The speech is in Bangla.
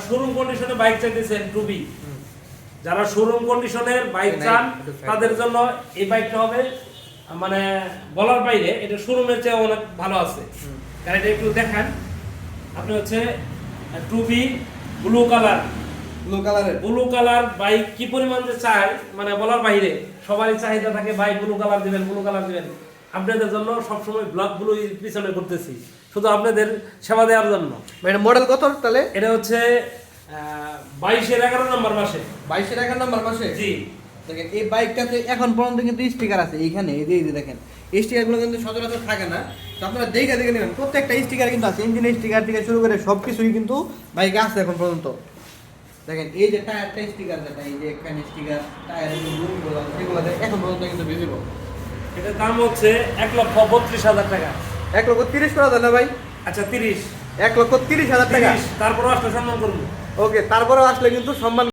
শোরুম কন্ডিশনে বাইক চাইতেছেন টুবি, যারা শোরুম কন্ডিশনের বাইক চান তাদের জন্য এই বাইকটা হবে মানে বলার বাইরে, এটা শোরুমের চেয়ে অনেক ভালো আছে। গাড়িটা একটু দেখান আপনি, হচ্ছে টুবি ব্লু কালার বাইক কি পরিমাণ যে চাই মানে বলার বাইরে, সবারই চাহিদা থাকে ভাই ব্লু কালার দিবেন। আপনাদের জন্য সবসময় ব্লক ব্লু পিছনে করতেছি, শুধু আপনাদের সেবা দেওয়ার জন্য। এটা মডেল কত তাহলে? এটা হচ্ছে 22-11 নম্বর মাসে। 22-11 নম্বর মাসে? জি। দেখেন এই বাইকটাতে এখন পর্যন্ত কিন্তু স্টিকার আছে এইখানে, এই যে দেখেন এই স্টিকারগুলো কিন্তু সচরাচর থাকে না, তো আপনারা দেখে নেবেন প্রত্যেকটা স্টিকার কিন্তু আছে, ইঞ্জিনের স্টিকার থেকে শুরু করে সব কিছুই কিন্তু বাইকে আছে এখন পর্যন্ত। দেখেন এই যে টায়ারটা স্টিকার, যেটা এই যে এখানে স্টিকার টায়ারের যে লুমগুলো আছে সেগুলো এখন পর্যন্ত কিন্তু ভিজিবল। এটার দাম হচ্ছে 1,32,000 টাকা। 1,30,000 করা যায় না ভাই? আচ্ছা 30। 1,30,000 টাকা। তারপরও আসলে সম্মান করবো। ওকে, তারপরেও আসলে কিন্তু সম্মান